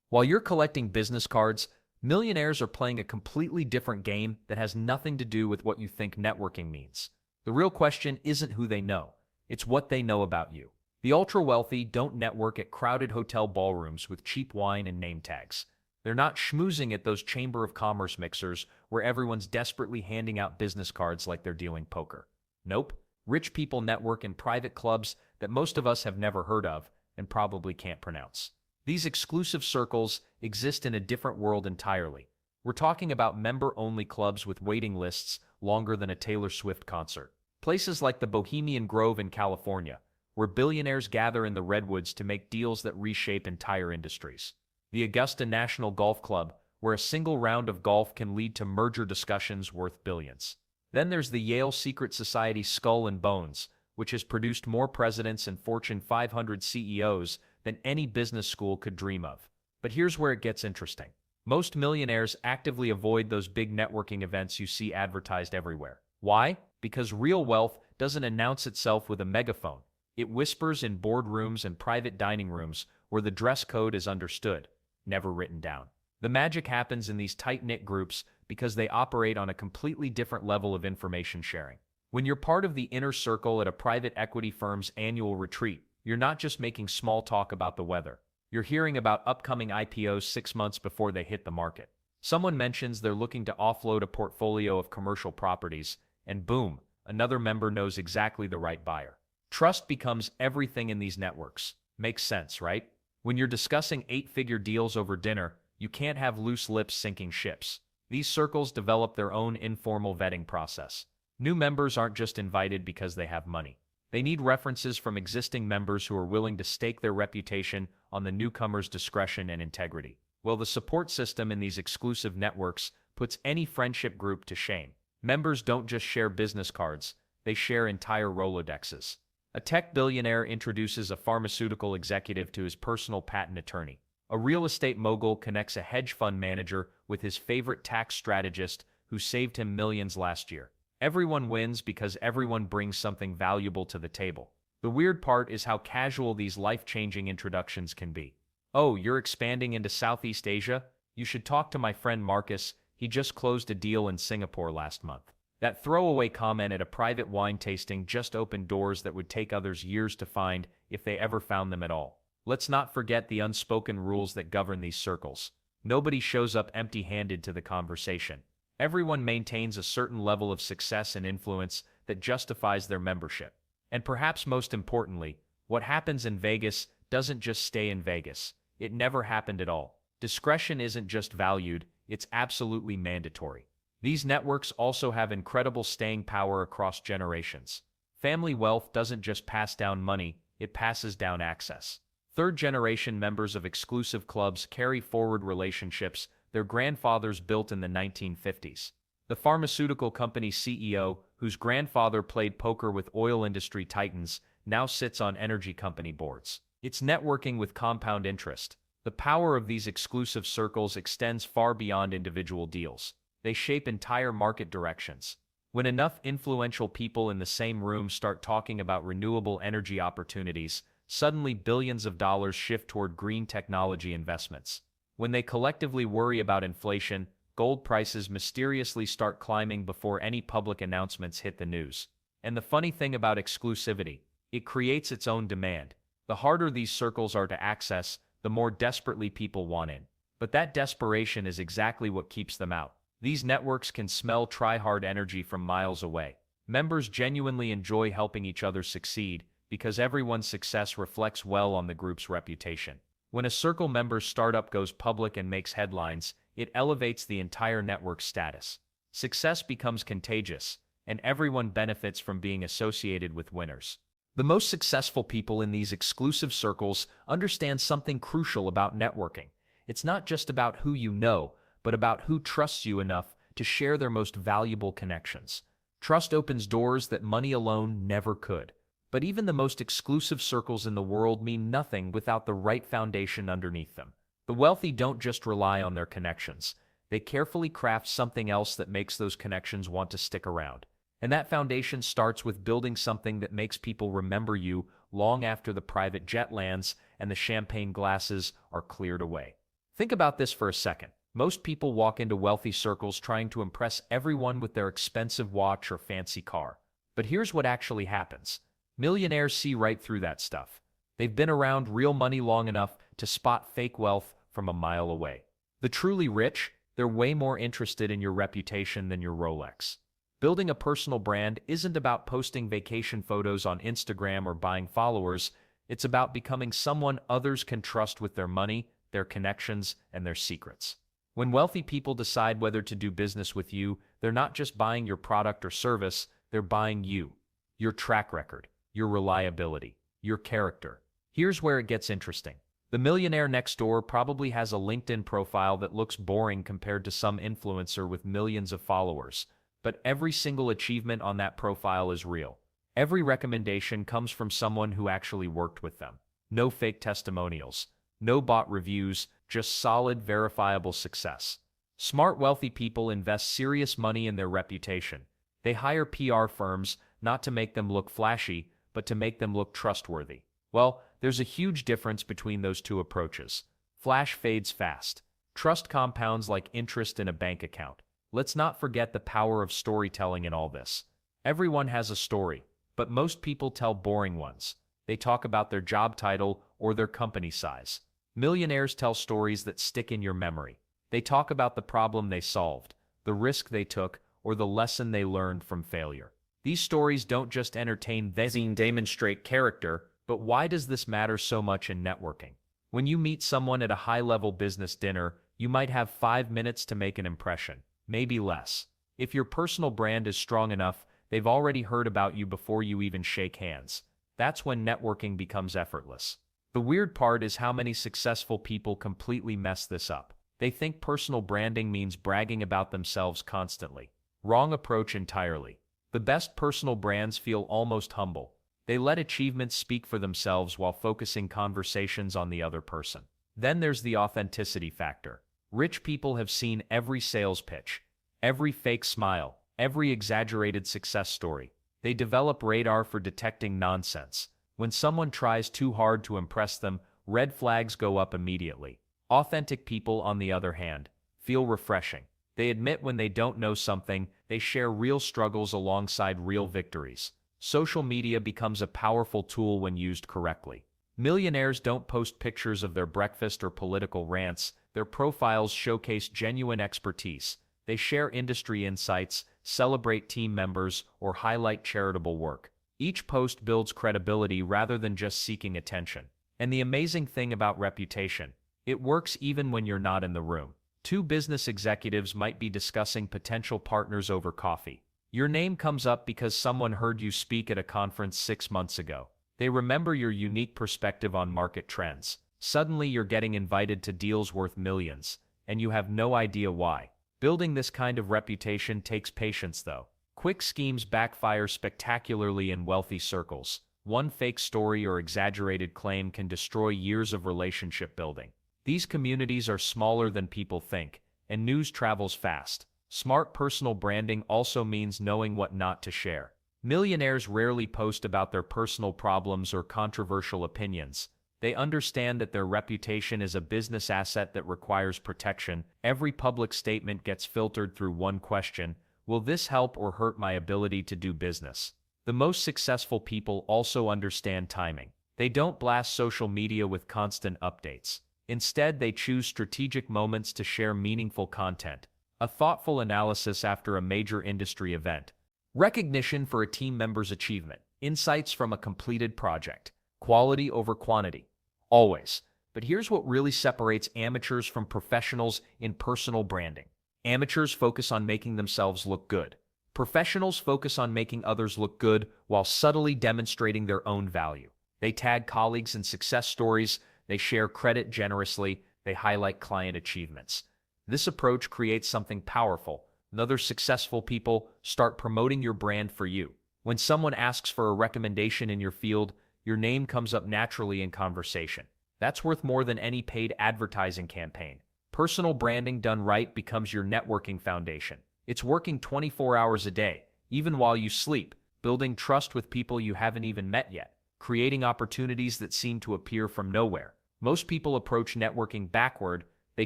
While you're collecting business cards, millionaires are playing a completely different game that has nothing to do with what you think networking means. The real question isn't who they know, it's what they know about you. The ultra-wealthy don't network at crowded hotel ballrooms with cheap wine and name tags. They're not schmoozing at those Chamber of Commerce mixers where everyone's desperately handing out business cards like they're dealing poker. Nope. Rich people network in private clubs that most of us have never heard of and probably can't pronounce. These exclusive circles exist in a different world entirely. We're talking about member-only clubs with waiting lists longer than a Taylor Swift concert. Places like the Bohemian Grove in California, where billionaires gather in the redwoods to make deals that reshape entire industries. The Augusta National Golf Club, where a single round of golf can lead to merger discussions worth billions. Then there's the Yale Secret Society Skull and Bones, which has produced more presidents and Fortune 500 CEOs than any business school could dream of. But here's where it gets interesting. Most millionaires actively avoid those big networking events you see advertised everywhere. Why? Because real wealth doesn't announce itself with a megaphone. It whispers in boardrooms and private dining rooms where the dress code is understood, never written down. The magic happens in these tight-knit groups because they operate on a completely different level of information sharing. When you're part of the inner circle at a private equity firm's annual retreat, you're not just making small talk about the weather. You're hearing about upcoming IPOs 6 months before they hit the market. Someone mentions they're looking to offload a portfolio of commercial properties, and boom, another member knows exactly the right buyer. Trust becomes everything in these networks. Makes sense, right? When you're discussing 8-figure deals over dinner, you can't have loose lips sinking ships. These circles develop their own informal vetting process. New members aren't just invited because they have money. They need references from existing members who are willing to stake their reputation on the newcomer's discretion and integrity. Well, the support system in these exclusive networks puts any friendship group to shame. Members don't just share business cards, they share entire Rolodexes. A tech billionaire introduces a pharmaceutical executive to his personal patent attorney. A real estate mogul connects a hedge fund manager with his favorite tax strategist who saved him millions last year. Everyone wins because everyone brings something valuable to the table. The weird part is how casual these life-changing introductions can be. Oh, you're expanding into Southeast Asia? You should talk to my friend Marcus. He just closed a deal in Singapore last month. That throwaway comment at a private wine tasting just opened doors that would take others years to find if they ever found them at all. Let's not forget the unspoken rules that govern these circles. Nobody shows up empty-handed to the conversation. Everyone maintains a certain level of success and influence that justifies their membership. And perhaps most importantly, what happens in Vegas doesn't just stay in Vegas. It never happened at all. Discretion isn't just valued, it's absolutely mandatory. These networks also have incredible staying power across generations. Family wealth doesn't just pass down money, it passes down access. Third-generation members of exclusive clubs carry forward relationships their grandfathers built in the 1950s. The pharmaceutical company CEO, whose grandfather played poker with oil industry titans, now sits on energy company boards. It's networking with compound interest. The power of these exclusive circles extends far beyond individual deals. They shape entire market directions. When enough influential people in the same room start talking about renewable energy opportunities, suddenly billions of dollars shift toward green technology investments. When they collectively worry about inflation, gold prices mysteriously start climbing before any public announcements hit the news. And the funny thing about exclusivity, it creates its own demand. The harder these circles are to access, the more desperately people want in. But that desperation is exactly what keeps them out. These networks can smell try-hard energy from miles away. Members genuinely enjoy helping each other succeed because everyone's success reflects well on the group's reputation. When a circle member's startup goes public and makes headlines, it elevates the entire network's status. Success becomes contagious, and everyone benefits from being associated with winners. The most successful people in these exclusive circles understand something crucial about networking. It's not just about who you know, but about who trusts you enough to share their most valuable connections. Trust opens doors that money alone never could. But even the most exclusive circles in the world mean nothing without the right foundation underneath them. The wealthy don't just rely on their connections. They carefully craft something else that makes those connections want to stick around. And that foundation starts with building something that makes people remember you long after the private jet lands and the champagne glasses are cleared away. Think about this for a second. Most people walk into wealthy circles trying to impress everyone with their expensive watch or fancy car. But here's what actually happens. Millionaires see right through that stuff. They've been around real money long enough to spot fake wealth from a mile away. The truly rich, they're way more interested in your reputation than your Rolex. Building a personal brand isn't about posting vacation photos on Instagram or buying followers. It's about becoming someone others can trust with their money, their connections, and their secrets. When wealthy people decide whether to do business with you, they're not just buying your product or service, they're buying you, your track record, your reliability, your character. Here's where it gets interesting. The millionaire next door probably has a LinkedIn profile that looks boring compared to some influencer with millions of followers, but every single achievement on that profile is real. Every recommendation comes from someone who actually worked with them. No fake testimonials, no bot reviews, just solid, verifiable success. Smart, wealthy people invest serious money in their reputation. They hire PR firms not to make them look flashy, but to make them look trustworthy. Well, there's a huge difference between those two approaches. Flash fades fast. Trust compounds like interest in a bank account. Let's not forget the power of storytelling in all this. Everyone has a story, but most people tell boring ones. They talk about their job title or their company size. Millionaires tell stories that stick in your memory. They talk about the problem they solved, the risk they took, or the lesson they learned from failure. These stories don't just entertain, they demonstrate character. But why does this matter so much in networking? When you meet someone at a high-level business dinner, you might have 5 minutes to make an impression, maybe less. If your personal brand is strong enough, they've already heard about you before you even shake hands. That's when networking becomes effortless. The weird part is how many successful people completely mess this up. They think personal branding means bragging about themselves constantly. Wrong approach entirely. The best personal brands feel almost humble. They let achievements speak for themselves while focusing conversations on the other person. Then there's the authenticity factor. Rich people have seen every sales pitch, every fake smile, every exaggerated success story. They develop radar for detecting nonsense. When someone tries too hard to impress them, red flags go up immediately. Authentic people, on the other hand, feel refreshing. They admit when they don't know something, they share real struggles alongside real victories. Social media becomes a powerful tool when used correctly. Millionaires don't post pictures of their breakfast or political rants. Their profiles showcase genuine expertise. They share industry insights, celebrate team members, or highlight charitable work. Each post builds credibility rather than just seeking attention. And the amazing thing about reputation, it works even when you're not in the room. Two business executives might be discussing potential partners over coffee. Your name comes up because someone heard you speak at a conference 6 months ago. They remember your unique perspective on market trends. Suddenly you're getting invited to deals worth millions, and you have no idea why. Building this kind of reputation takes patience though. Quick schemes backfire spectacularly in wealthy circles. One fake story or exaggerated claim can destroy years of relationship building. These communities are smaller than people think, and news travels fast. Smart personal branding also means knowing what not to share. Millionaires rarely post about their personal problems or controversial opinions. They understand that their reputation is a business asset that requires protection. Every public statement gets filtered through one question: will this help or hurt my ability to do business? The most successful people also understand timing. They don't blast social media with constant updates. Instead, they choose strategic moments to share meaningful content. A thoughtful analysis after a major industry event. Recognition for a team member's achievement. Insights from a completed project. Quality over quantity. Always. But here's what really separates amateurs from professionals in personal branding. Amateurs focus on making themselves look good. Professionals focus on making others look good while subtly demonstrating their own value. They tag colleagues in success stories. They share credit generously. They highlight client achievements. This approach creates something powerful. Other successful people start promoting your brand for you. When someone asks for a recommendation in your field, your name comes up naturally in conversation. That's worth more than any paid advertising campaign. Personal branding done right becomes your networking foundation. It's working 24 hours a day, even while you sleep, building trust with people you haven't even met yet, creating opportunities that seem to appear from nowhere. Most people approach networking backward. They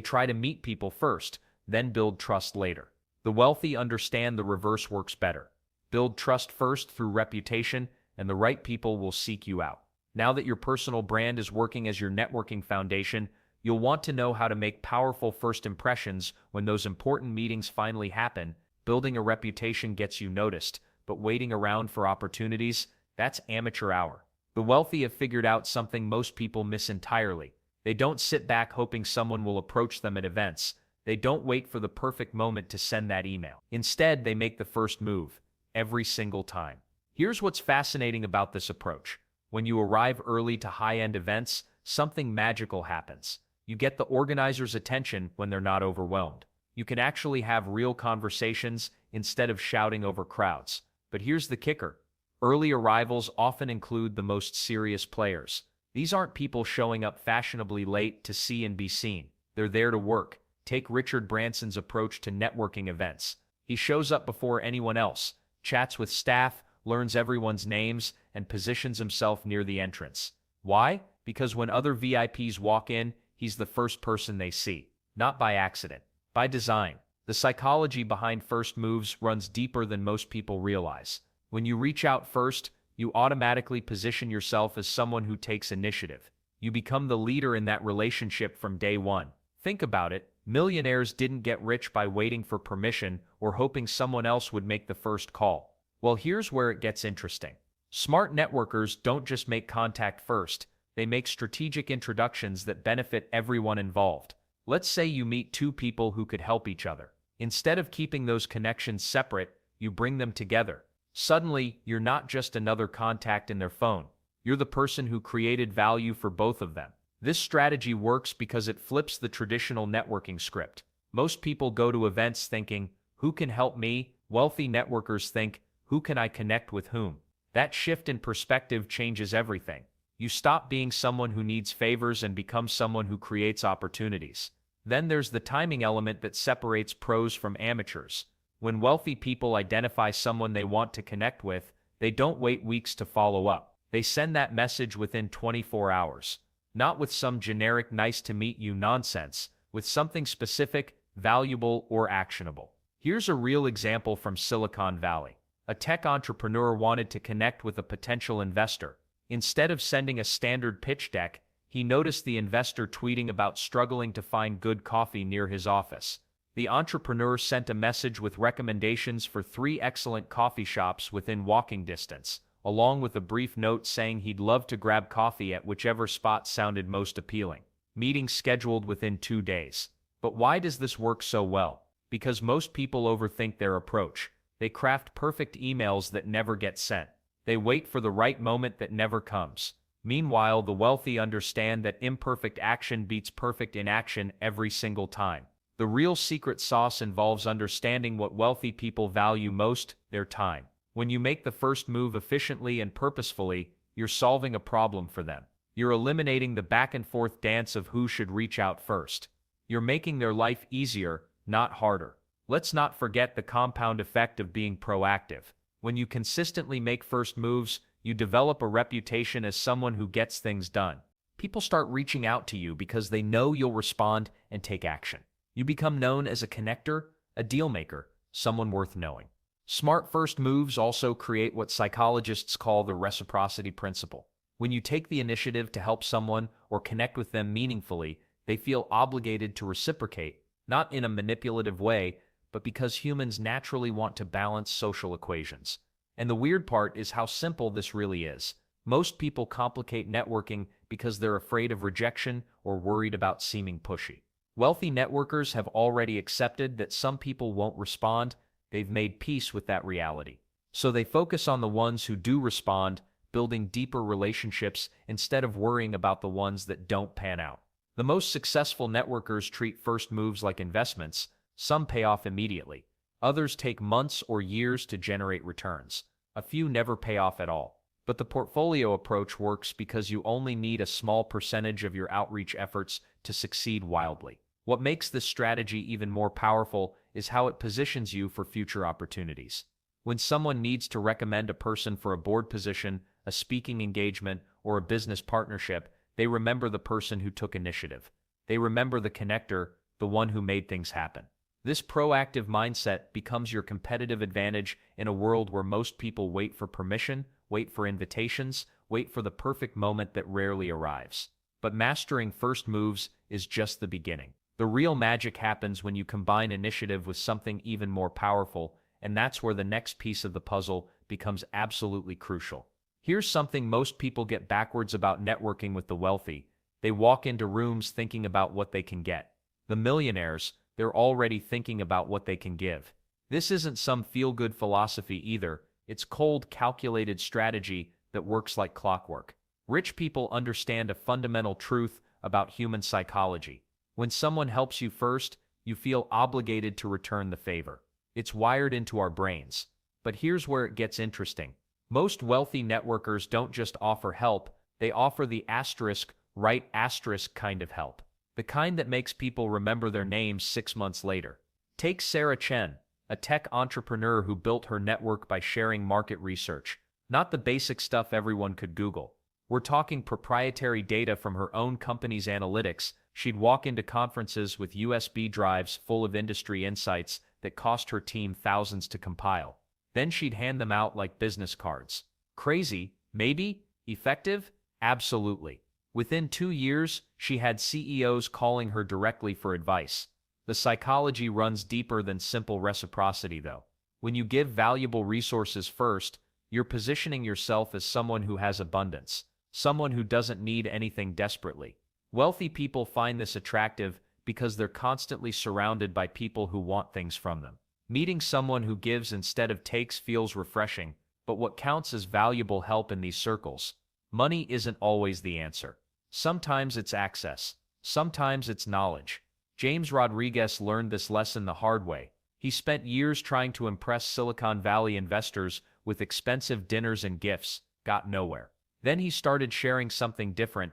try to meet people first, then build trust later. The wealthy understand the reverse works better. Build trust first through reputation, and the right people will seek you out. Now that your personal brand is working as your networking foundation, you'll want to know how to make powerful first impressions when those important meetings finally happen. Building a reputation gets you noticed, but waiting around for opportunities, that's amateur hour. The wealthy have figured out something most people miss entirely. They don't sit back hoping someone will approach them at events. They don't wait for the perfect moment to send that email. Instead, they make the first move, every single time. Here's what's fascinating about this approach. When you arrive early to high-end events, something magical happens. You get the organizers' attention when they're not overwhelmed. You can actually have real conversations instead of shouting over crowds. But here's the kicker. Early arrivals often include the most serious players. These aren't people showing up fashionably late to see and be seen. They're there to work. Take Richard Branson's approach to networking events. He shows up before anyone else, chats with staff, learns everyone's names, and positions himself near the entrance. Why? Because when other VIPs walk in, he's the first person they see. Not by accident, by design. The psychology behind first moves runs deeper than most people realize. When you reach out first, you automatically position yourself as someone who takes initiative. You become the leader in that relationship from day one. Think about it. Millionaires didn't get rich by waiting for permission or hoping someone else would make the first call. Well, here's where it gets interesting. Smart networkers don't just make contact first. They make strategic introductions that benefit everyone involved. Let's say you meet two people who could help each other. Instead of keeping those connections separate, you bring them together. Suddenly, you're not just another contact in their phone. You're the person who created value for both of them. This strategy works because it flips the traditional networking script. Most people go to events thinking, who can help me? Wealthy networkers think, who can I connect with whom? That shift in perspective changes everything. You stop being someone who needs favors and become someone who creates opportunities. Then there's the timing element that separates pros from amateurs. When wealthy people identify someone they want to connect with, they don't wait weeks to follow up. They send that message within 24 hours. Not with some generic nice-to-meet-you nonsense, with something specific, valuable, or actionable. Here's a real example from Silicon Valley. A tech entrepreneur wanted to connect with a potential investor. Instead of sending a standard pitch deck, he noticed the investor tweeting about struggling to find good coffee near his office. The entrepreneur sent a message with recommendations for 3 excellent coffee shops within walking distance, along with a brief note saying he'd love to grab coffee at whichever spot sounded most appealing. Meeting scheduled within 2 days. But why does this work so well? Because most people overthink their approach. They craft perfect emails that never get sent. They wait for the right moment that never comes. Meanwhile, the wealthy understand that imperfect action beats perfect inaction every single time. The real secret sauce involves understanding what wealthy people value most, their time. When you make the first move efficiently and purposefully, you're solving a problem for them. You're eliminating the back-and-forth dance of who should reach out first. You're making their life easier, not harder. Let's not forget the compound effect of being proactive. When you consistently make first moves, you develop a reputation as someone who gets things done. People start reaching out to you because they know you'll respond and take action. You become known as a connector, a deal maker, someone worth knowing. Smart first moves also create what psychologists call the reciprocity principle. When you take the initiative to help someone or connect with them meaningfully, they feel obligated to reciprocate, not in a manipulative way, but because humans naturally want to balance social equations. And the weird part is how simple this really is. Most people complicate networking because they're afraid of rejection or worried about seeming pushy. Wealthy networkers have already accepted that some people won't respond. They've made peace with that reality. So they focus on the ones who do respond, building deeper relationships instead of worrying about the ones that don't pan out. The most successful networkers treat first moves like investments. Some pay off immediately. Others take months or years to generate returns. A few never pay off at all. But the portfolio approach works because you only need a small percentage of your outreach efforts to succeed wildly. What makes this strategy even more powerful is how it positions you for future opportunities. When someone needs to recommend a person for a board position, a speaking engagement, or a business partnership, they remember the person who took initiative. They remember the connector, the one who made things happen. This proactive mindset becomes your competitive advantage in a world where most people wait for permission, wait for invitations, wait for the perfect moment that rarely arrives. But mastering first moves is just the beginning. The real magic happens when you combine initiative with something even more powerful, and that's where the next piece of the puzzle becomes absolutely crucial. Here's something most people get backwards about networking with the wealthy. They walk into rooms thinking about what they can get. The millionaires, they're already thinking about what they can give. This isn't some feel-good philosophy either. It's cold, calculated strategy that works like clockwork. Rich people understand a fundamental truth about human psychology. When someone helps you first, you feel obligated to return the favor. It's wired into our brains. But here's where it gets interesting. Most wealthy networkers don't just offer help, they offer the right asterisk kind of help. The kind that makes people remember their names 6 months later. Take Sarah Chen, a tech entrepreneur who built her network by sharing market research. Not the basic stuff everyone could Google. We're talking proprietary data from her own company's analytics. She'd walk into conferences with USB drives full of industry insights that cost her team thousands to compile. Then she'd hand them out like business cards. Crazy? Maybe? Effective? Absolutely. Within 2 years, she had CEOs calling her directly for advice. The psychology runs deeper than simple reciprocity, though. When you give valuable resources first, you're positioning yourself as someone who has abundance, someone who doesn't need anything desperately. Wealthy people find this attractive because they're constantly surrounded by people who want things from them. Meeting someone who gives instead of takes feels refreshing, but what counts as valuable help in these circles? Money isn't always the answer. Sometimes it's access. Sometimes it's knowledge. James Rodriguez learned this lesson the hard way. He spent years trying to impress Silicon Valley investors with expensive dinners and gifts, got nowhere. Then he started sharing something different,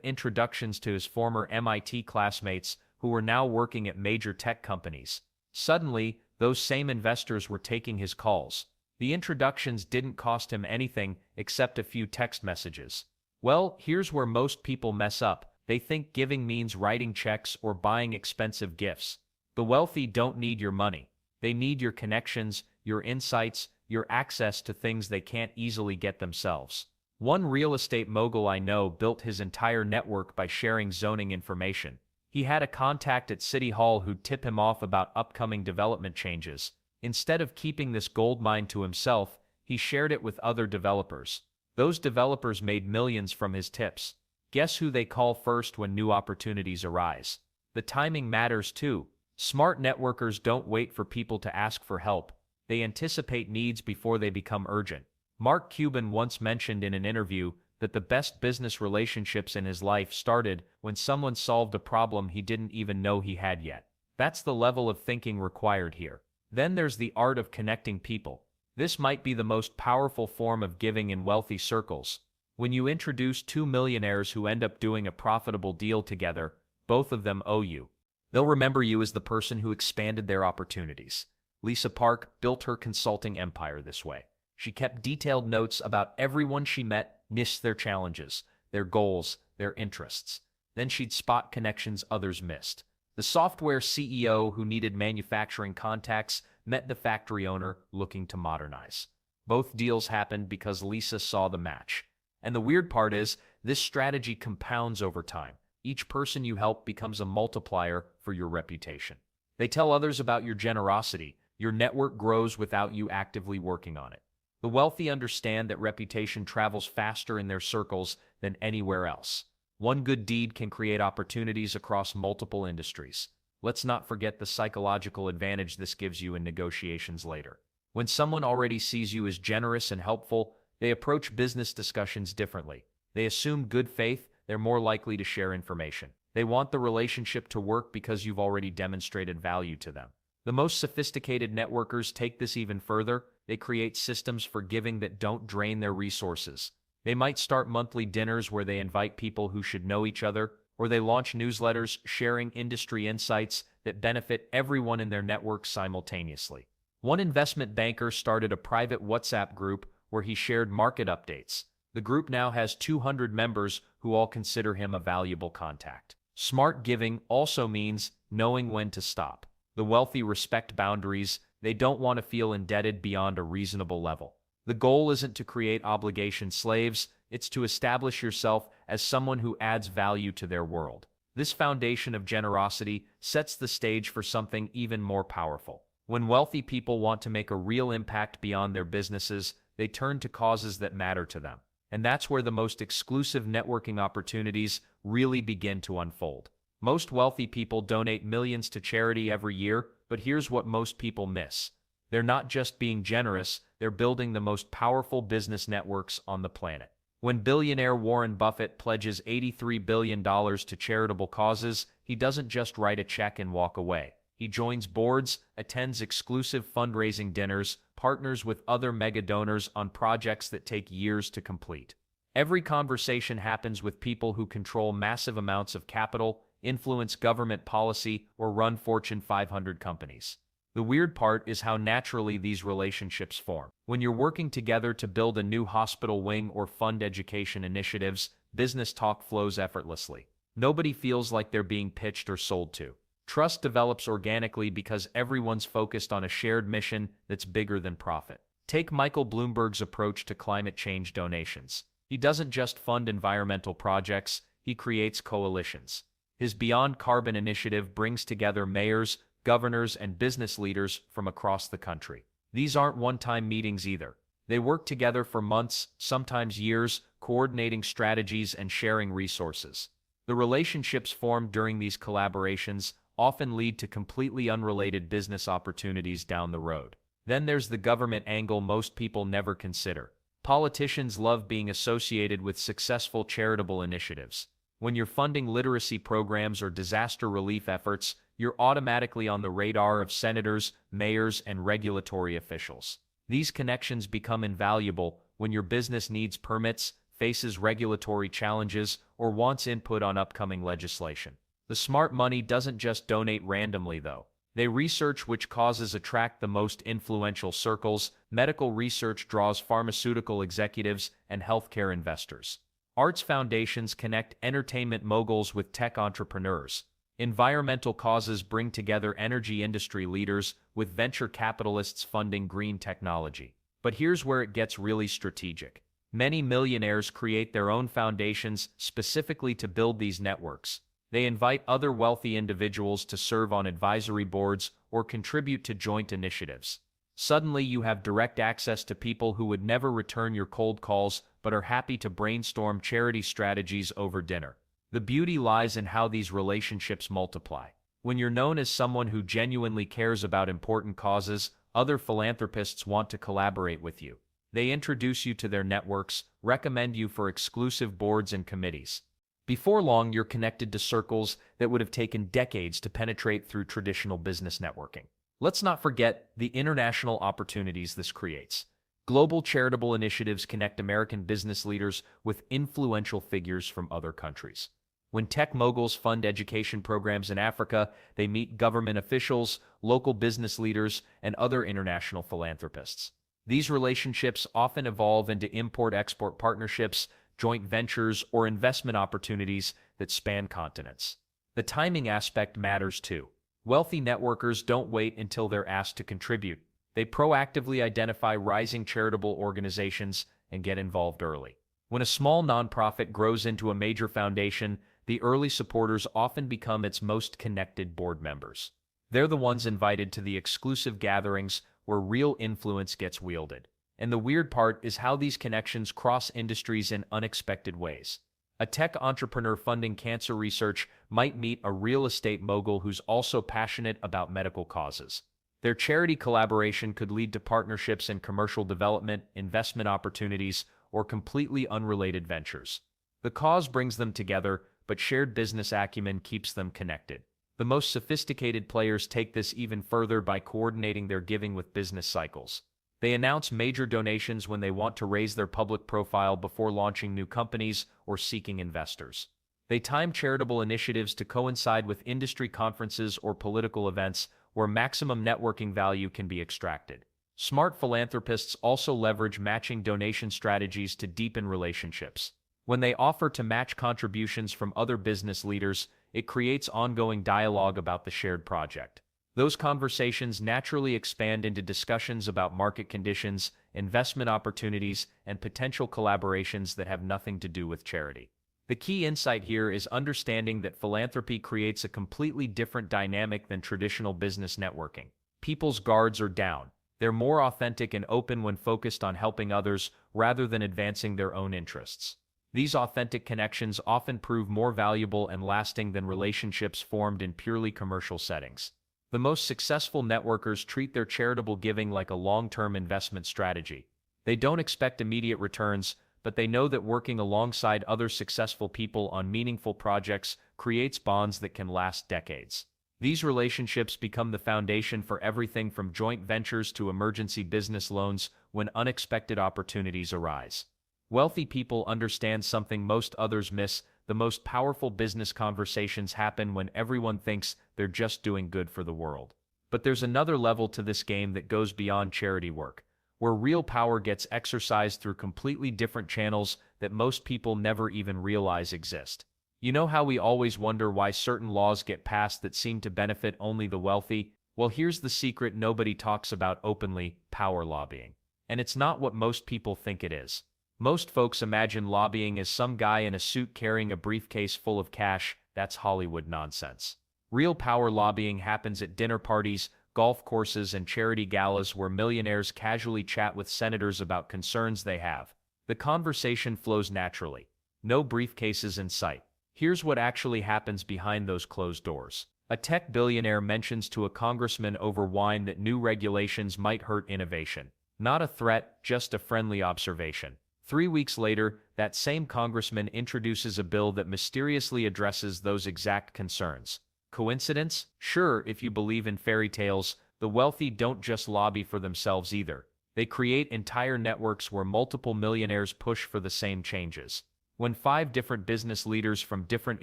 introductions to his former MIT classmates who were now working at major tech companies. Suddenly, those same investors were taking his calls. The introductions didn't cost him anything except a few text messages. Well, here's where most people mess up. They think giving means writing checks or buying expensive gifts. The wealthy don't need your money. They need your connections, your insights, your access to things they can't easily get themselves. One real estate mogul I know built his entire network by sharing zoning information. He had a contact at City Hall who'd tip him off about upcoming development changes. Instead of keeping this goldmine to himself, he shared it with other developers. Those developers made millions from his tips. Guess who they call first when new opportunities arise? The timing matters too. Smart networkers don't wait for people to ask for help. They anticipate needs before they become urgent. Mark Cuban once mentioned in an interview that the best business relationships in his life started when someone solved a problem he didn't even know he had yet. That's the level of thinking required here. Then there's the art of connecting people. This might be the most powerful form of giving in wealthy circles. When you introduce two millionaires who end up doing a profitable deal together, both of them owe you. They'll remember you as the person who expanded their opportunities. Lisa Park built her consulting empire this way. She kept detailed notes about everyone she met, missed their challenges, their goals, their interests. Then she'd spot connections others missed. The software CEO who needed manufacturing contacts met the factory owner looking to modernize. Both deals happened because Lisa saw the match. And the weird part is, this strategy compounds over time. Each person you help becomes a multiplier for your reputation. They tell others about your generosity. Your network grows without you actively working on it. The wealthy understand that reputation travels faster in their circles than anywhere else. One good deed can create opportunities across multiple industries. Let's not forget the psychological advantage this gives you in negotiations later. When someone already sees you as generous and helpful, they approach business discussions differently. They assume good faith, they're more likely to share information. They want the relationship to work because you've already demonstrated value to them. The most sophisticated networkers take this even further. They create systems for giving that don't drain their resources. They might start monthly dinners where they invite people who should know each other, or they launch newsletters sharing industry insights that benefit everyone in their network simultaneously. One investment banker started a private WhatsApp group where he shared market updates. The group now has 200 members who all consider him a valuable contact. Smart giving also means knowing when to stop. The wealthy respect boundaries. They don't want to feel indebted beyond a reasonable level. The goal isn't to create obligation slaves, it's to establish yourself as someone who adds value to their world. This foundation of generosity sets the stage for something even more powerful. When wealthy people want to make a real impact beyond their businesses, they turn to causes that matter to them. And that's where the most exclusive networking opportunities really begin to unfold. Most wealthy people donate millions to charity every year, but here's what most people miss. They're not just being generous, they're building the most powerful business networks on the planet. When billionaire Warren Buffett pledges $83 billion to charitable causes, he doesn't just write a check and walk away. He joins boards, attends exclusive fundraising dinners, partners with other mega donors on projects that take years to complete. Every conversation happens with people who control massive amounts of capital, influence government policy, or run Fortune 500 companies. The weird part is how naturally these relationships form. When you're working together to build a new hospital wing or fund education initiatives, business talk flows effortlessly. Nobody feels like they're being pitched or sold to. Trust develops organically because everyone's focused on a shared mission that's bigger than profit. Take Michael Bloomberg's approach to climate change donations. He doesn't just fund environmental projects, he creates coalitions. His Beyond Carbon initiative brings together mayors, governors, and business leaders from across the country. These aren't one-time meetings either. They work together for months, sometimes years, coordinating strategies and sharing resources. The relationships formed during these collaborations often lead to completely unrelated business opportunities down the road. Then there's the government angle most people never consider. Politicians love being associated with successful charitable initiatives. When you're funding literacy programs or disaster relief efforts, you're automatically on the radar of senators, mayors, and regulatory officials. These connections become invaluable when your business needs permits, faces regulatory challenges, or wants input on upcoming legislation. The smart money doesn't just donate randomly, though. They research which causes attract the most influential circles. Medical research draws pharmaceutical executives and healthcare investors. Arts foundations connect entertainment moguls with tech entrepreneurs. Environmental causes bring together energy industry leaders, with venture capitalists funding green technology. But here's where it gets really strategic. Many millionaires create their own foundations specifically to build these networks. They invite other wealthy individuals to serve on advisory boards or contribute to joint initiatives. Suddenly you have direct access to people who would never return your cold calls but are happy to brainstorm charity strategies over dinner. The beauty lies in how these relationships multiply. When you're known as someone who genuinely cares about important causes, other philanthropists want to collaborate with you. They introduce you to their networks, recommend you for exclusive boards and committees. Before long, you're connected to circles that would have taken decades to penetrate through traditional business networking. Let's not forget the international opportunities this creates. Global charitable initiatives connect American business leaders with influential figures from other countries. When tech moguls fund education programs in Africa, they meet government officials, local business leaders, and other international philanthropists. These relationships often evolve into import-export partnerships, joint ventures, or investment opportunities that span continents. The timing aspect matters too. Wealthy networkers don't wait until they're asked to contribute. They proactively identify rising charitable organizations and get involved early. When a small nonprofit grows into a major foundation, the early supporters often become its most connected board members. They're the ones invited to the exclusive gatherings where real influence gets wielded. And the weird part is how these connections cross industries in unexpected ways. A tech entrepreneur funding cancer research might meet a real estate mogul who's also passionate about medical causes. Their charity collaboration could lead to partnerships in commercial development, investment opportunities, or completely unrelated ventures. The cause brings them together, but shared business acumen keeps them connected. The most sophisticated players take this even further by coordinating their giving with business cycles. They announce major donations when they want to raise their public profile before launching new companies or seeking investors. They time charitable initiatives to coincide with industry conferences or political events where maximum networking value can be extracted. Smart philanthropists also leverage matching donation strategies to deepen relationships. When they offer to match contributions from other business leaders, it creates ongoing dialogue about the shared project. Those conversations naturally expand into discussions about market conditions, investment opportunities, and potential collaborations that have nothing to do with charity. The key insight here is understanding that philanthropy creates a completely different dynamic than traditional business networking. People's guards are down. They're more authentic and open when focused on helping others rather than advancing their own interests. These authentic connections often prove more valuable and lasting than relationships formed in purely commercial settings. The most successful networkers treat their charitable giving like a long-term investment strategy. They don't expect immediate returns, but they know that working alongside other successful people on meaningful projects creates bonds that can last decades. These relationships become the foundation for everything from joint ventures to emergency business loans when unexpected opportunities arise. Wealthy people understand something most others miss. The most powerful business conversations happen when everyone thinks they're just doing good for the world. But there's another level to this game that goes beyond charity work, where real power gets exercised through completely different channels that most people never even realize exist. You know how we always wonder why certain laws get passed that seem to benefit only the wealthy? Well, here's the secret nobody talks about openly: power lobbying. And it's not what most people think it is. Most folks imagine lobbying as some guy in a suit carrying a briefcase full of cash. That's Hollywood nonsense. Real power lobbying happens at dinner parties, golf courses, and charity galas where millionaires casually chat with senators about concerns they have. The conversation flows naturally. No briefcases in sight. Here's what actually happens behind those closed doors. A tech billionaire mentions to a congressman over wine that new regulations might hurt innovation. Not a threat, just a friendly observation. 3 weeks later, that same congressman introduces a bill that mysteriously addresses those exact concerns. Coincidence? Sure, if you believe in fairy tales. The wealthy don't just lobby for themselves either. They create entire networks where multiple millionaires push for the same changes. When 5 different business leaders from different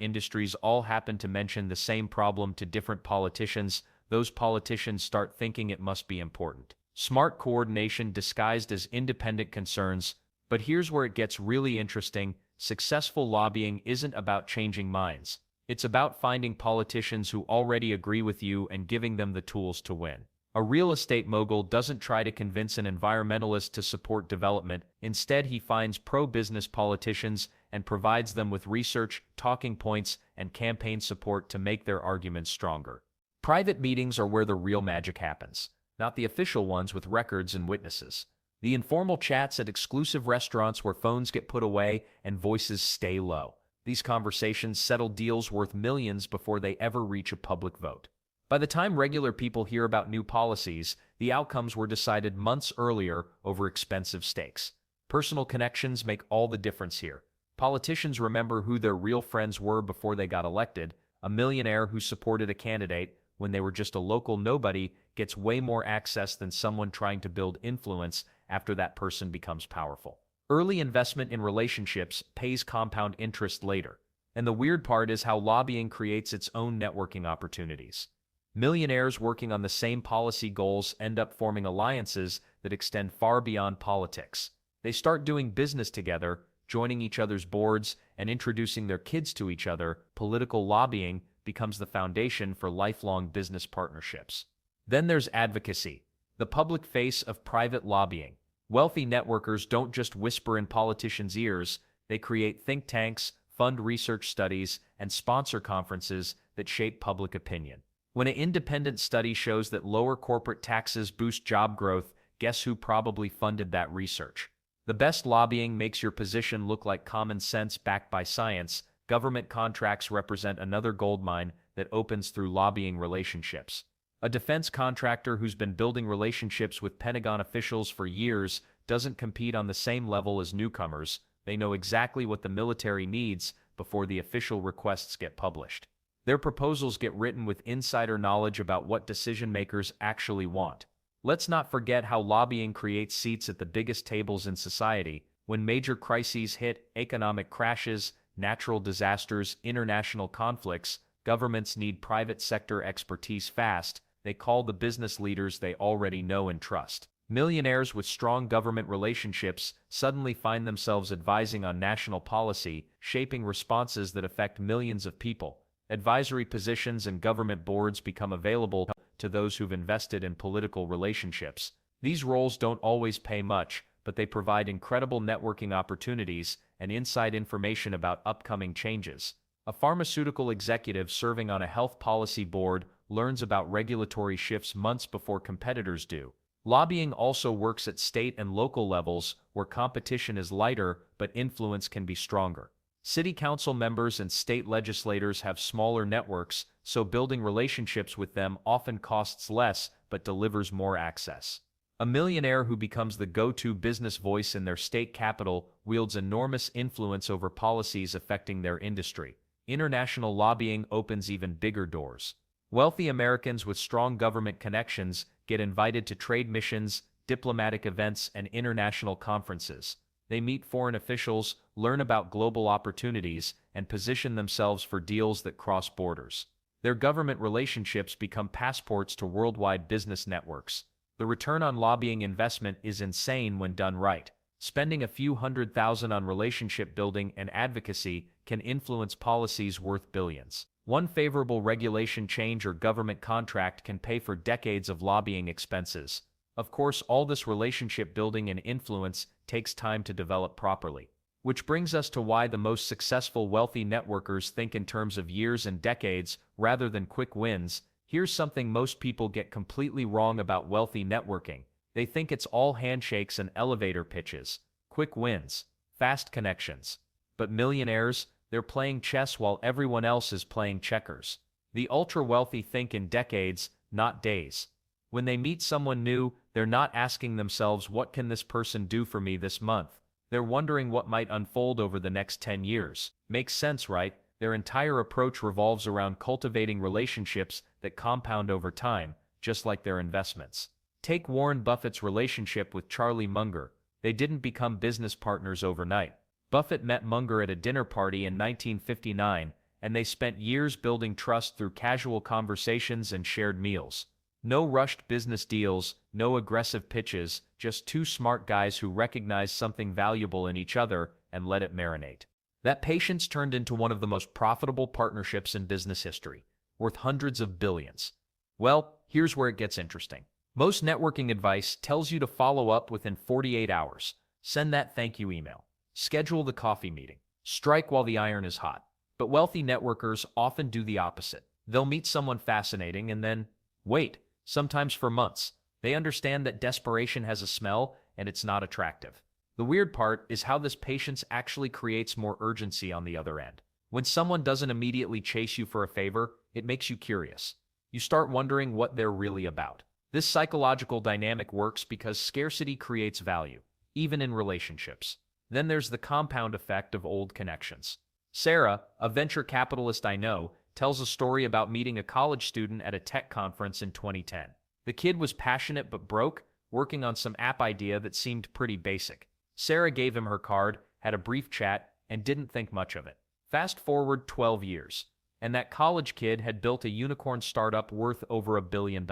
industries all happen to mention the same problem to different politicians, those politicians start thinking it must be important. Smart coordination disguised as independent concerns. But here's where it gets really interesting. Successful lobbying isn't about changing minds. It's about finding politicians who already agree with you and giving them the tools to win. A real estate mogul doesn't try to convince an environmentalist to support development. Instead, he finds pro-business politicians and provides them with research, talking points, and campaign support to make their arguments stronger. Private meetings are where the real magic happens, not the official ones with records and witnesses. The informal chats at exclusive restaurants where phones get put away and voices stay low. These conversations settle deals worth millions before they ever reach a public vote. By the time regular people hear about new policies, the outcomes were decided months earlier over expensive stakes. Personal connections make all the difference here. Politicians remember who their real friends were before they got elected. A millionaire who supported a candidate when they were just a local nobody gets way more access than someone trying to build influence after that person becomes powerful. Early investment in relationships pays compound interest later. And the weird part is how lobbying creates its own networking opportunities. Millionaires working on the same policy goals end up forming alliances that extend far beyond politics. They start doing business together, joining each other's boards, and introducing their kids to each other. Political lobbying becomes the foundation for lifelong business partnerships. Then there's advocacy, the public face of private lobbying. Wealthy networkers don't just whisper in politicians' ears. They create think tanks, fund research studies, and sponsor conferences that shape public opinion. When an independent study shows that lower corporate taxes boost job growth, guess who probably funded that research? The best lobbying makes your position look like common sense backed by science. Government contracts represent another goldmine that opens through lobbying relationships. A defense contractor who's been building relationships with Pentagon officials for years doesn't compete on the same level as newcomers. They know exactly what the military needs before the official requests get published. Their proposals get written with insider knowledge about what decision makers actually want. Let's not forget how lobbying creates seats at the biggest tables in society. When major crises hit, economic crashes, natural disasters, international conflicts, governments need private sector expertise fast. They call the business leaders they already know and trust. Millionaires with strong government relationships suddenly find themselves advising on national policy, shaping responses that affect millions of people. Advisory positions and government boards become available to those who've invested in political relationships. These roles don't always pay much, but they provide incredible networking opportunities and inside information about upcoming changes. A pharmaceutical executive serving on a health policy board learns about regulatory shifts months before competitors do. Lobbying also works at state and local levels where competition is lighter but influence can be stronger. City council members and state legislators have smaller networks, so building relationships with them often costs less but delivers more access. A millionaire who becomes the go-to business voice in their state capital wields enormous influence over policies affecting their industry. International lobbying opens even bigger doors. Wealthy Americans with strong government connections get invited to trade missions, diplomatic events, and international conferences. They meet foreign officials, learn about global opportunities, and position themselves for deals that cross borders. Their government relationships become passports to worldwide business networks. The return on lobbying investment is insane when done right. Spending a few $100,000 on relationship building and advocacy can influence policies worth billions. One favorable regulation change or government contract can pay for decades of lobbying expenses. Of course, all this relationship building and influence takes time to develop properly. Which brings us to why the most successful wealthy networkers think in terms of years and decades rather than quick wins. Here's something most people get completely wrong about wealthy networking. They think it's all handshakes and elevator pitches, quick wins, fast connections. But millionaires, they're playing chess while everyone else is playing checkers. The ultra-wealthy think in decades, not days. When they meet someone new, they're not asking themselves, what can this person do for me this month? They're wondering what might unfold over the next 10 years. Makes sense, right? Their entire approach revolves around cultivating relationships that compound over time, just like their investments. Take Warren Buffett's relationship with Charlie Munger. They didn't become business partners overnight. Buffett met Munger at a dinner party in 1959, and they spent years building trust through casual conversations and shared meals. No rushed business deals, no aggressive pitches, just two smart guys who recognized something valuable in each other and let it marinate. That patience turned into one of the most profitable partnerships in business history, worth hundreds of billions. Well, here's where it gets interesting. Most networking advice tells you to follow up within 48 hours. Send that thank you email. Schedule the coffee meeting. Strike while the iron is hot. But wealthy networkers often do the opposite. They'll meet someone fascinating and then wait, sometimes for months. They understand that desperation has a smell and it's not attractive. The weird part is how this patience actually creates more urgency on the other end. When someone doesn't immediately chase you for a favor, it makes you curious. You start wondering what they're really about. This psychological dynamic works because scarcity creates value, even in relationships. Then there's the compound effect of old connections. Sarah, a venture capitalist I know, tells a story about meeting a college student at a tech conference in 2010. The kid was passionate but broke, working on some app idea that seemed pretty basic. Sarah gave him her card, had a brief chat, and didn't think much of it. Fast forward 12 years, and that college kid had built a unicorn startup worth over $1 billion.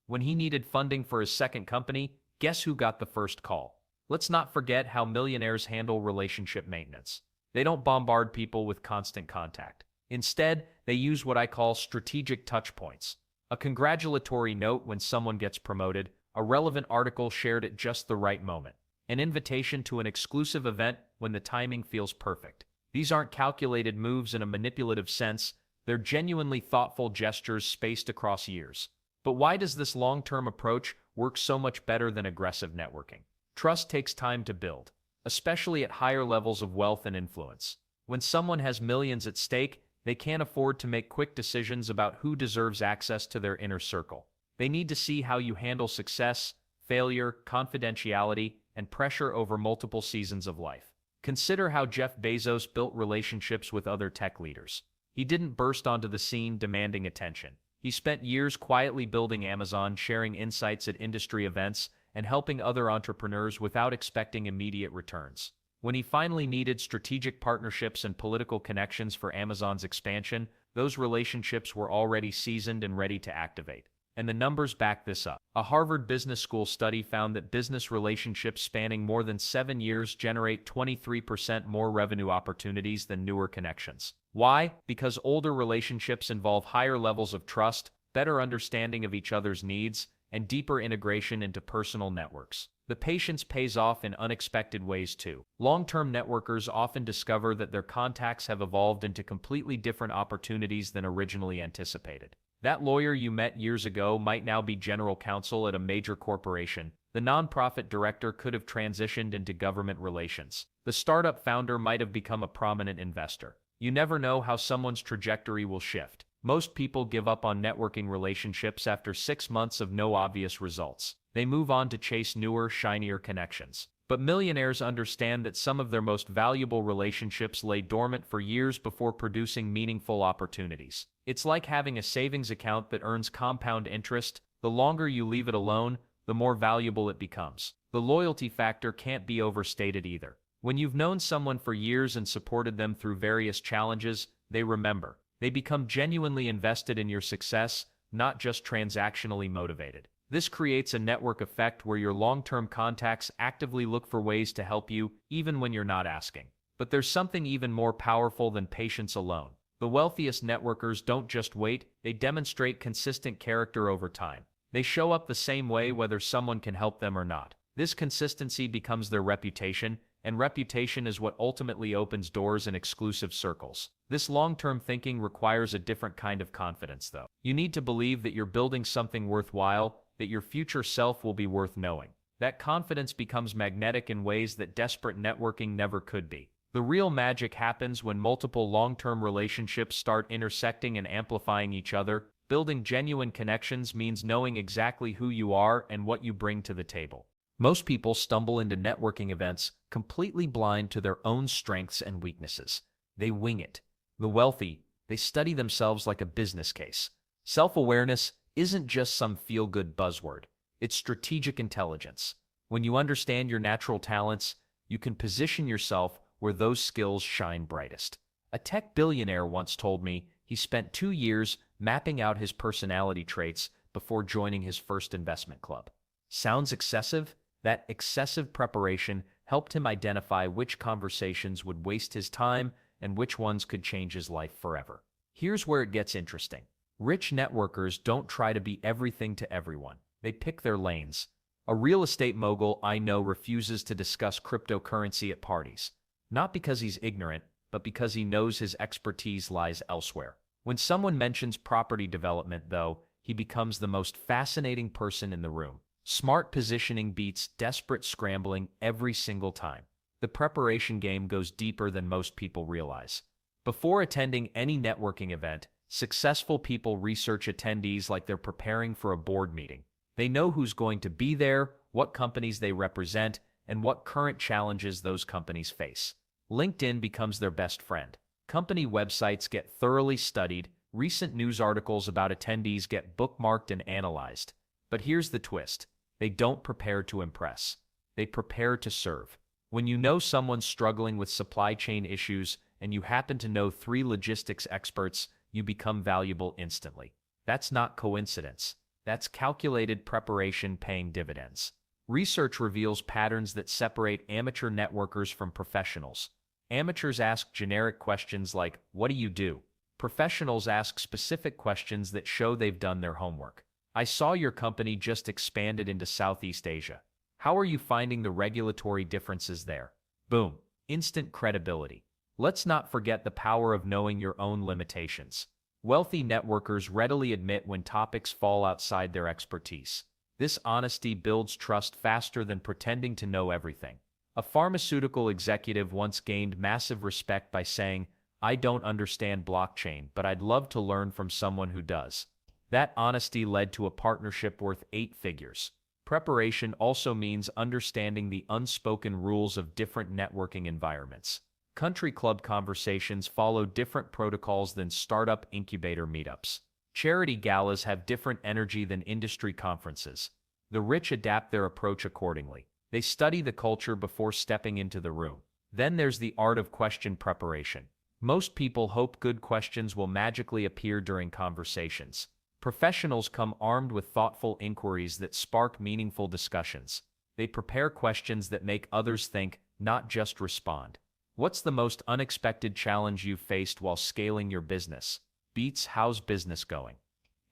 When he needed funding for his second company, guess who got the first call? Let's not forget how millionaires handle relationship maintenance. They don't bombard people with constant contact. Instead, they use what I call strategic touch points. A congratulatory note when someone gets promoted, a relevant article shared at just the right moment, an invitation to an exclusive event when the timing feels perfect. These aren't calculated moves in a manipulative sense, they're genuinely thoughtful gestures spaced across years. But why does this long-term approach work so much better than aggressive networking? Trust takes time to build, especially at higher levels of wealth and influence. When someone has millions at stake, they can't afford to make quick decisions about who deserves access to their inner circle. They need to see how you handle success, failure, confidentiality, and pressure over multiple seasons of life. Consider how Jeff Bezos built relationships with other tech leaders. He didn't burst onto the scene demanding attention. He spent years quietly building Amazon, sharing insights at industry events, and helping other entrepreneurs without expecting immediate returns. When he finally needed strategic partnerships and political connections for Amazon's expansion, those relationships were already seasoned and ready to activate. and the numbers back this up. A Harvard Business School study found that business relationships spanning more than 7 years generate 23% more revenue opportunities than newer connections. Why? Because older relationships involve higher levels of trust, better understanding of each other's needs, and deeper integration into personal networks. The patience pays off in unexpected ways too. Long-term networkers often discover that their contacts have evolved into completely different opportunities than originally anticipated. That lawyer you met years ago might now be general counsel at a major corporation. The nonprofit director could have transitioned into government relations. The startup founder might have become a prominent investor. You never know how someone's trajectory will shift. Most people give up on networking relationships after 6 months of no obvious results. They move on to chase newer, shinier connections. But millionaires understand that some of their most valuable relationships lay dormant for years before producing meaningful opportunities. It's like having a savings account that earns compound interest. The longer you leave it alone, the more valuable it becomes. The loyalty factor can't be overstated either. When you've known someone for years and supported them through various challenges, they remember. They become genuinely invested in your success, not just transactionally motivated. This creates a network effect where your long-term contacts actively look for ways to help you, even when you're not asking. But there's something even more powerful than patience alone. The wealthiest networkers don't just wait, they demonstrate consistent character over time. They show up the same way whether someone can help them or not. This consistency becomes their reputation, and reputation is what ultimately opens doors in exclusive circles. This long-term thinking requires a different kind of confidence, though. You need to believe that you're building something worthwhile, that your future self will be worth knowing. That confidence becomes magnetic in ways that desperate networking never could be. The real magic happens when multiple long-term relationships start intersecting and amplifying each other. Building genuine connections means knowing exactly who you are and what you bring to the table. Most people stumble into networking events completely blind to their own strengths and weaknesses. They wing it. The wealthy, they study themselves like a business case. Self-awareness isn't just some feel-good buzzword. It's strategic intelligence. When you understand your natural talents, you can position yourself where those skills shine brightest. A tech billionaire once told me he spent 2 years mapping out his personality traits before joining his first investment club. Sounds excessive? That excessive preparation helped him identify which conversations would waste his time and which ones could change his life forever. Here's where it gets interesting. Rich networkers don't try to be everything to everyone. They pick their lanes. A real estate mogul I know refuses to discuss cryptocurrency at parties. Not because he's ignorant, but because he knows his expertise lies elsewhere. When someone mentions property development, though, he becomes the most fascinating person in the room. Smart positioning beats desperate scrambling every single time. The preparation game goes deeper than most people realize. Before attending any networking event, successful people research attendees like they're preparing for a board meeting. They know who's going to be there, what companies they represent, and what current challenges those companies face. LinkedIn becomes their best friend. Company websites get thoroughly studied, recent news articles about attendees get bookmarked and analyzed. But here's the twist. They don't prepare to impress. They prepare to serve. When you know someone's struggling with supply chain issues and you happen to know 3 logistics experts, you become valuable instantly. That's not coincidence. That's calculated preparation paying dividends. Research reveals patterns that separate amateur networkers from professionals. Amateurs ask generic questions like, "What do you do?" Professionals ask specific questions that show they've done their homework. I saw your company just expanded into Southeast Asia. How are you finding the regulatory differences there? Boom. Instant credibility. Let's not forget the power of knowing your own limitations. Wealthy networkers readily admit when topics fall outside their expertise. This honesty builds trust faster than pretending to know everything. A pharmaceutical executive once gained massive respect by saying, "I don't understand blockchain, but I'd love to learn from someone who does." That honesty led to a partnership worth 8 figures. Preparation also means understanding the unspoken rules of different networking environments. Country club conversations follow different protocols than startup incubator meetups. Charity galas have different energy than industry conferences. The rich adapt their approach accordingly. They study the culture before stepping into the room. Then there's the art of question preparation. Most people hope good questions will magically appear during conversations. Professionals come armed with thoughtful inquiries that spark meaningful discussions. They prepare questions that make others think, not just respond. What's the most unexpected challenge you've faced while scaling your business? Beats how's business going?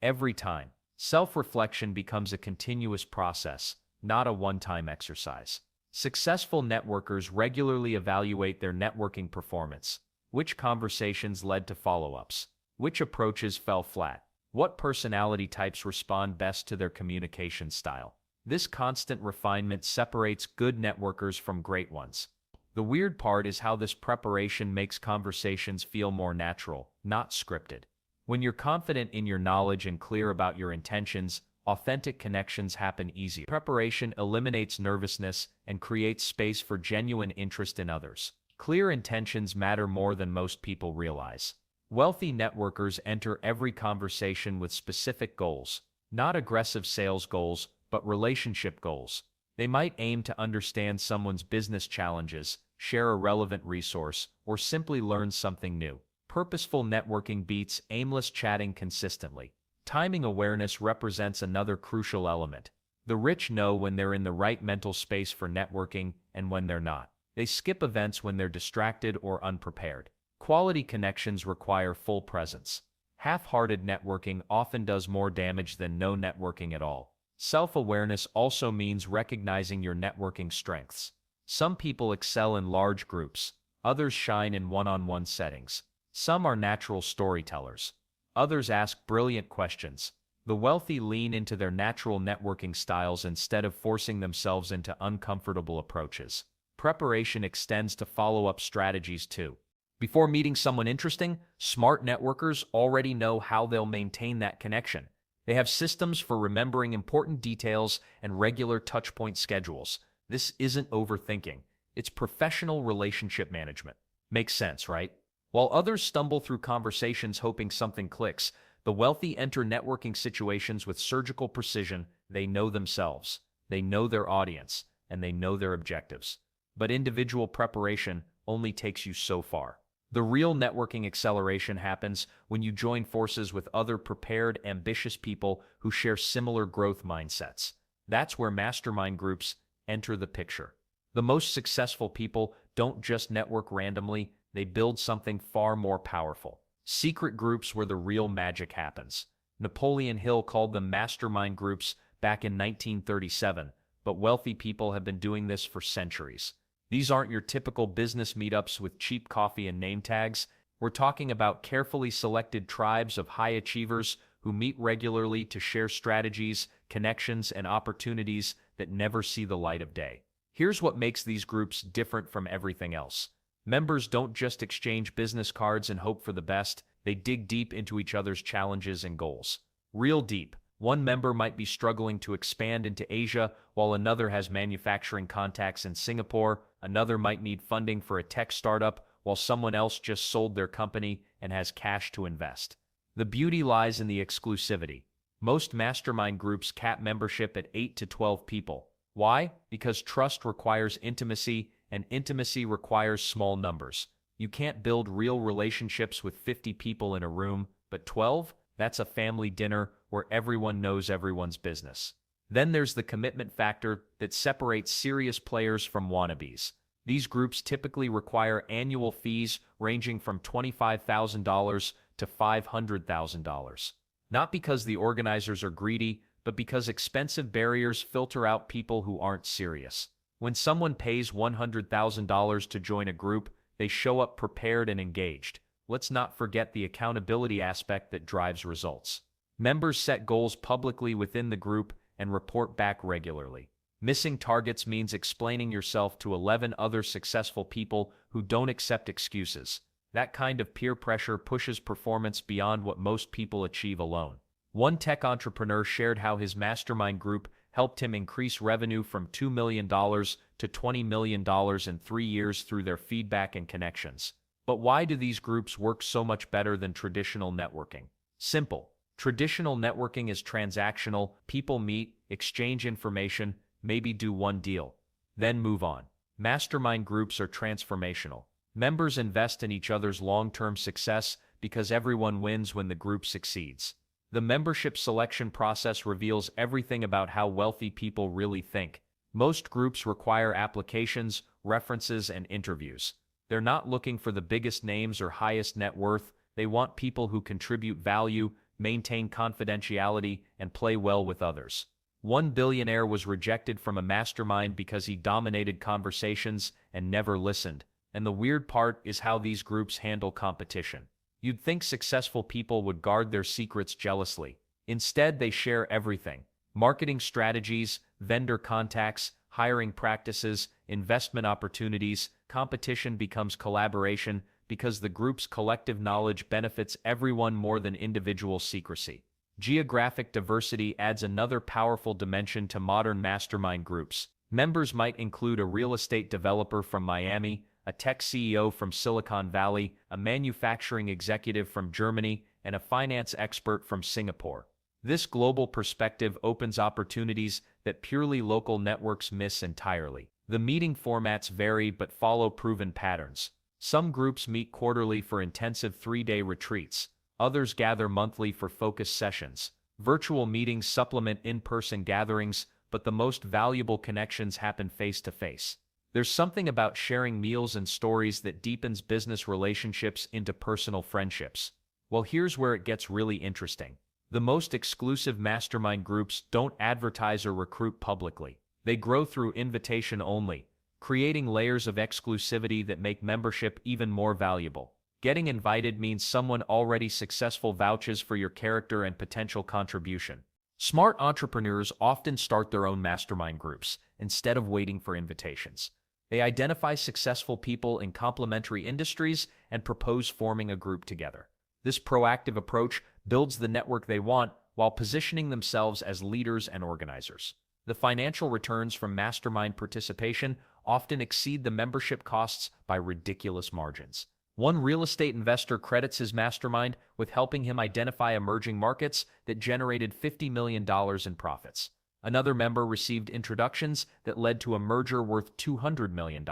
Every time. Self-reflection becomes a continuous process, not a one-time exercise. Successful networkers regularly evaluate their networking performance. Which conversations led to follow-ups? Which approaches fell flat? What personality types respond best to their communication style? This constant refinement separates good networkers from great ones. The weird part is how this preparation makes conversations feel more natural, not scripted. When you're confident in your knowledge and clear about your intentions, authentic connections happen easier. Preparation eliminates nervousness and creates space for genuine interest in others. Clear intentions matter more than most people realize. Wealthy networkers enter every conversation with specific goals, not aggressive sales goals, but relationship goals. They might aim to understand someone's business challenges, share a relevant resource, or simply learn something new. Purposeful networking beats aimless chatting consistently. Timing awareness represents another crucial element. The rich know when they're in the right mental space for networking and when they're not. They skip events when they're distracted or unprepared. Quality connections require full presence. Half-hearted networking often does more damage than no networking at all. Self-awareness also means recognizing your networking strengths. Some people excel in large groups. Others shine in one-on-one settings. Some are natural storytellers. Others ask brilliant questions. The wealthy lean into their natural networking styles instead of forcing themselves into uncomfortable approaches. Preparation extends to follow-up strategies too. Before meeting someone interesting, smart networkers already know how they'll maintain that connection. They have systems for remembering important details and regular touchpoint schedules. This isn't overthinking. It's professional relationship management. Makes sense, right? While others stumble through conversations hoping something clicks, the wealthy enter networking situations with surgical precision. They know themselves, they know their audience, and they know their objectives. But individual preparation only takes you so far. The real networking acceleration happens when you join forces with other prepared, ambitious people who share similar growth mindsets. That's where mastermind groups enter the picture. The most successful people don't just network randomly, they build something far more powerful. Secret groups where the real magic happens. Napoleon Hill called them mastermind groups back in 1937, but wealthy people have been doing this for centuries. These aren't your typical business meetups with cheap coffee and name tags. We're talking about carefully selected tribes of high achievers who meet regularly to share strategies, connections, and opportunities that never see the light of day. Here's what makes these groups different from everything else. Members don't just exchange business cards and hope for the best, they dig deep into each other's challenges and goals. Real deep. One member might be struggling to expand into Asia, while another has manufacturing contacts in Singapore. Another might need funding for a tech startup, while someone else just sold their company and has cash to invest. The beauty lies in the exclusivity. Most mastermind groups cap membership at 8 to 12 people. Why? Because trust requires intimacy, and intimacy requires small numbers. You can't build real relationships with 50 people in a room, but 12? That's a family dinner where everyone knows everyone's business. Then there's the commitment factor that separates serious players from wannabes. These groups typically require annual fees ranging from $25,000 to $500,000. Not because the organizers are greedy, but because expensive barriers filter out people who aren't serious. When someone pays $100,000 to join a group, they show up prepared and engaged. Let's not forget the accountability aspect that drives results. Members set goals publicly within the group and report back regularly. Missing targets means explaining yourself to 11 other successful people who don't accept excuses. That kind of peer pressure pushes performance beyond what most people achieve alone. One tech entrepreneur shared how his mastermind group helped him increase revenue from $2 million to $20 million in 3 years through their feedback and connections. But why do these groups work so much better than traditional networking? Simple. Traditional networking is transactional. People meet, exchange information, maybe do one deal, then move on. Mastermind groups are transformational. Members invest in each other's long-term success because everyone wins when the group succeeds. The membership selection process reveals everything about how wealthy people really think. Most groups require applications, references, and interviews. They're not looking for the biggest names or highest net worth. They want people who contribute value, maintain confidentiality, and play well with others. One billionaire was rejected from a mastermind because he dominated conversations and never listened. And the weird part is how these groups handle competition. You'd think successful people would guard their secrets jealously. Instead, they share everything: marketing strategies, vendor contacts, hiring practices, investment opportunities. Competition becomes collaboration because the group's collective knowledge benefits everyone more than individual secrecy. Geographic diversity adds another powerful dimension to modern mastermind groups. Members might include a real estate developer from Miami, a tech CEO from Silicon Valley, a manufacturing executive from Germany, and a finance expert from Singapore. This global perspective opens opportunities that purely local networks miss entirely. The meeting formats vary but follow proven patterns. Some groups meet quarterly for intensive 3-day retreats. Others gather monthly for focused sessions. Virtual meetings supplement in-person gatherings, but the most valuable connections happen face-to-face. There's something about sharing meals and stories that deepens business relationships into personal friendships. Well, here's where it gets really interesting. The most exclusive mastermind groups don't advertise or recruit publicly. They grow through invitation only, creating layers of exclusivity that make membership even more valuable. Getting invited means someone already successful vouches for your character and potential contribution. Smart entrepreneurs often start their own mastermind groups instead of waiting for invitations. They identify successful people in complementary industries and propose forming a group together. This proactive approach builds the network they want while positioning themselves as leaders and organizers. The financial returns from mastermind participation often exceed the membership costs by ridiculous margins. One real estate investor credits his mastermind with helping him identify emerging markets that generated $50 million in profits. Another member received introductions that led to a merger worth $200 million.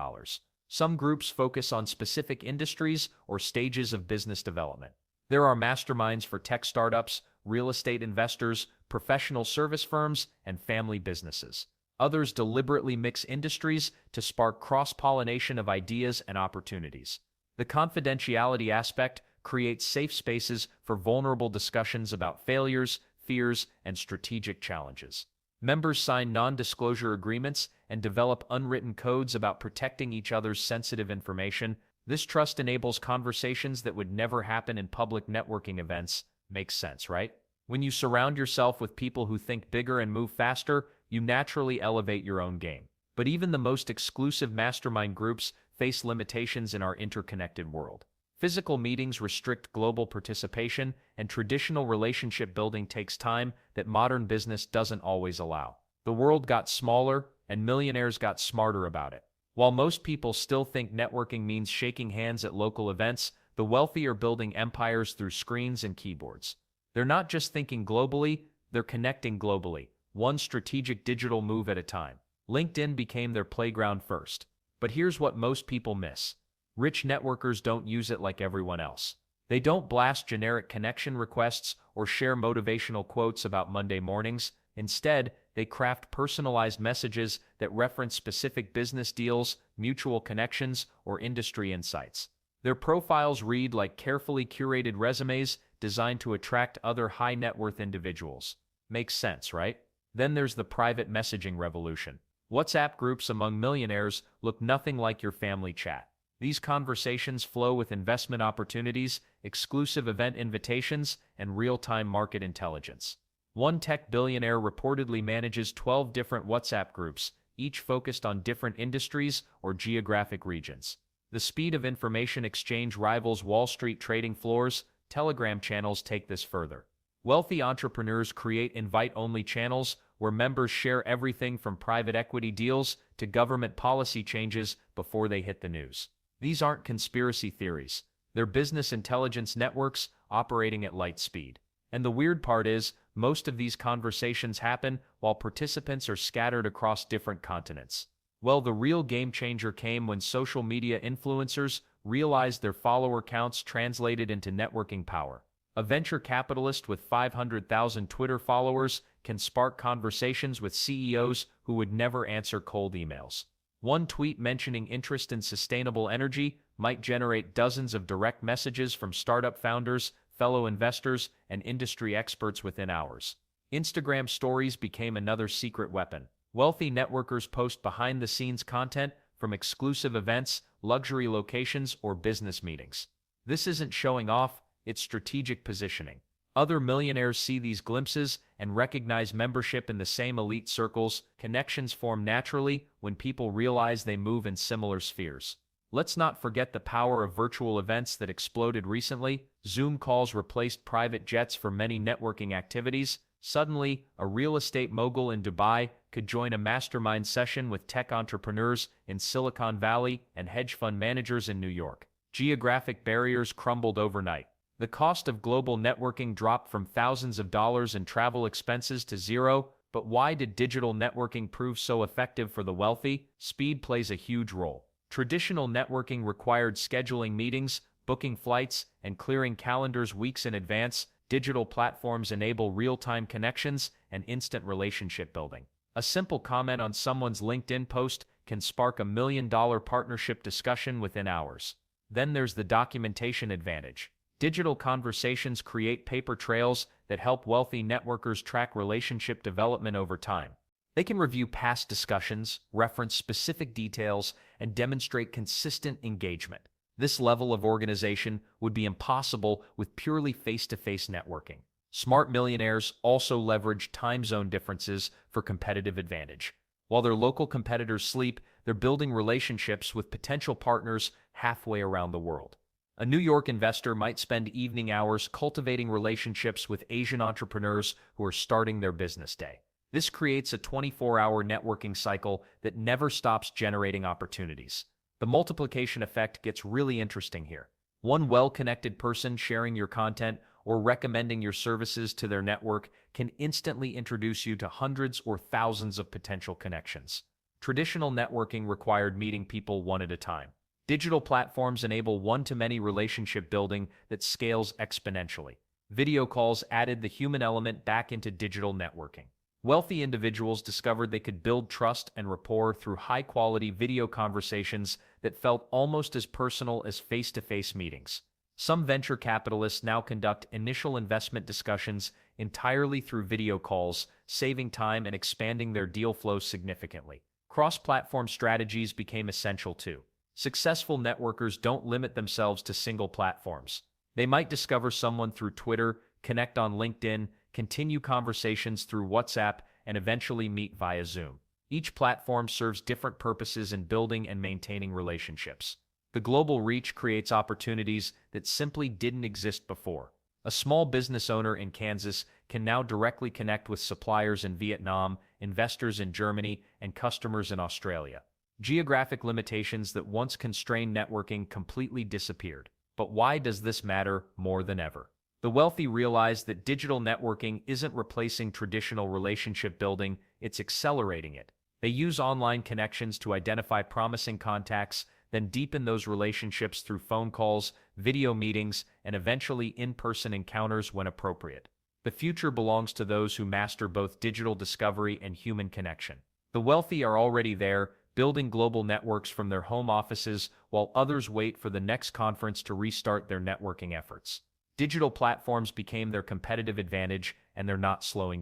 Some groups focus on specific industries or stages of business development. There are masterminds for tech startups, real estate investors, professional service firms, and family businesses. Others deliberately mix industries to spark cross-pollination of ideas and opportunities. The confidentiality aspect creates safe spaces for vulnerable discussions about failures, fears, and strategic challenges. Members sign non-disclosure agreements and develop unwritten codes about protecting each other's sensitive information. This trust enables conversations that would never happen in public networking events. Makes sense, right? When you surround yourself with people who think bigger and move faster, you naturally elevate your own game. But even the most exclusive mastermind groups face limitations in our interconnected world. Physical meetings restrict global participation, and traditional relationship building takes time that modern business doesn't always allow. The world got smaller, and millionaires got smarter about it. While most people still think networking means shaking hands at local events, the wealthy are building empires through screens and keyboards. They're not just thinking globally, they're connecting globally, one strategic digital move at a time. LinkedIn became their playground first. But here's what most people miss. Rich networkers don't use it like everyone else. They don't blast generic connection requests or share motivational quotes about Monday mornings. Instead, they craft personalized messages that reference specific business deals, mutual connections, or industry insights. Their profiles read like carefully curated resumes designed to attract other high-net-worth individuals. Makes sense, right? Then there's the private messaging revolution. WhatsApp groups among millionaires look nothing like your family chat. These conversations flow with investment opportunities, exclusive event invitations, and real-time market intelligence. One tech billionaire reportedly manages 12 different WhatsApp groups, each focused on different industries or geographic regions. The speed of information exchange rivals Wall Street trading floors. Telegram channels take this further. Wealthy entrepreneurs create invite-only channels where members share everything from private equity deals to government policy changes before they hit the news. These aren't conspiracy theories. They're business intelligence networks operating at light speed. And the weird part is, most of these conversations happen while participants are scattered across different continents. Well, the real game changer came when social media influencers realized their follower counts translated into networking power. A venture capitalist with 500,000 Twitter followers can spark conversations with CEOs who would never answer cold emails. One tweet mentioning interest in sustainable energy might generate dozens of direct messages from startup founders, fellow investors, and industry experts within hours. Instagram stories became another secret weapon. Wealthy networkers post behind-the-scenes content from exclusive events, luxury locations, or business meetings. This isn't showing off, it's strategic positioning. Other millionaires see these glimpses and recognize membership in the same elite circles. Connections form naturally when people realize they move in similar spheres. Let's not forget the power of virtual events that exploded recently. Zoom calls replaced private jets for many networking activities. Suddenly, a real estate mogul in Dubai could join a mastermind session with tech entrepreneurs in Silicon Valley and hedge fund managers in New York. Geographic barriers crumbled overnight. The cost of global networking dropped from thousands of dollars in travel expenses to zero. But why did digital networking prove so effective for the wealthy? Speed plays a huge role. Traditional networking required scheduling meetings, booking flights, and clearing calendars weeks in advance. Digital platforms enable real-time connections and instant relationship building. A simple comment on someone's LinkedIn post can spark a $1 million partnership discussion within hours. Then there's the documentation advantage. Digital conversations create paper trails that help wealthy networkers track relationship development over time. They can review past discussions, reference specific details, and demonstrate consistent engagement. This level of organization would be impossible with purely face-to-face networking. Smart millionaires also leverage time zone differences for competitive advantage. While their local competitors sleep, they're building relationships with potential partners halfway around the world. A New York investor might spend evening hours cultivating relationships with Asian entrepreneurs who are starting their business day. This creates a 24-hour networking cycle that never stops generating opportunities. The multiplication effect gets really interesting here. One well-connected person sharing your content or recommending your services to their network can instantly introduce you to hundreds or thousands of potential connections. Traditional networking required meeting people one at a time. Digital platforms enable one-to-many relationship building that scales exponentially. Video calls added the human element back into digital networking. Wealthy individuals discovered they could build trust and rapport through high-quality video conversations that felt almost as personal as face-to-face meetings. Some venture capitalists now conduct initial investment discussions entirely through video calls, saving time and expanding their deal flow significantly. Cross-platform strategies became essential too. Successful networkers don't limit themselves to single platforms. They might discover someone through Twitter, connect on LinkedIn, continue conversations through WhatsApp, and eventually meet via Zoom. Each platform serves different purposes in building and maintaining relationships. The global reach creates opportunities that simply didn't exist before. A small business owner in Kansas can now directly connect with suppliers in Vietnam, investors in Germany, and customers in Australia. Geographic limitations that once constrained networking completely disappeared. But why does this matter more than ever? The wealthy realize that digital networking isn't replacing traditional relationship building, it's accelerating it. They use online connections to identify promising contacts, then deepen those relationships through phone calls, video meetings, and eventually in-person encounters when appropriate. The future belongs to those who master both digital discovery and human connection. The wealthy are already there, building global networks from their home offices, while others wait for the next conference to restart their networking efforts. Digital platforms became their competitive advantage, and they're not slowing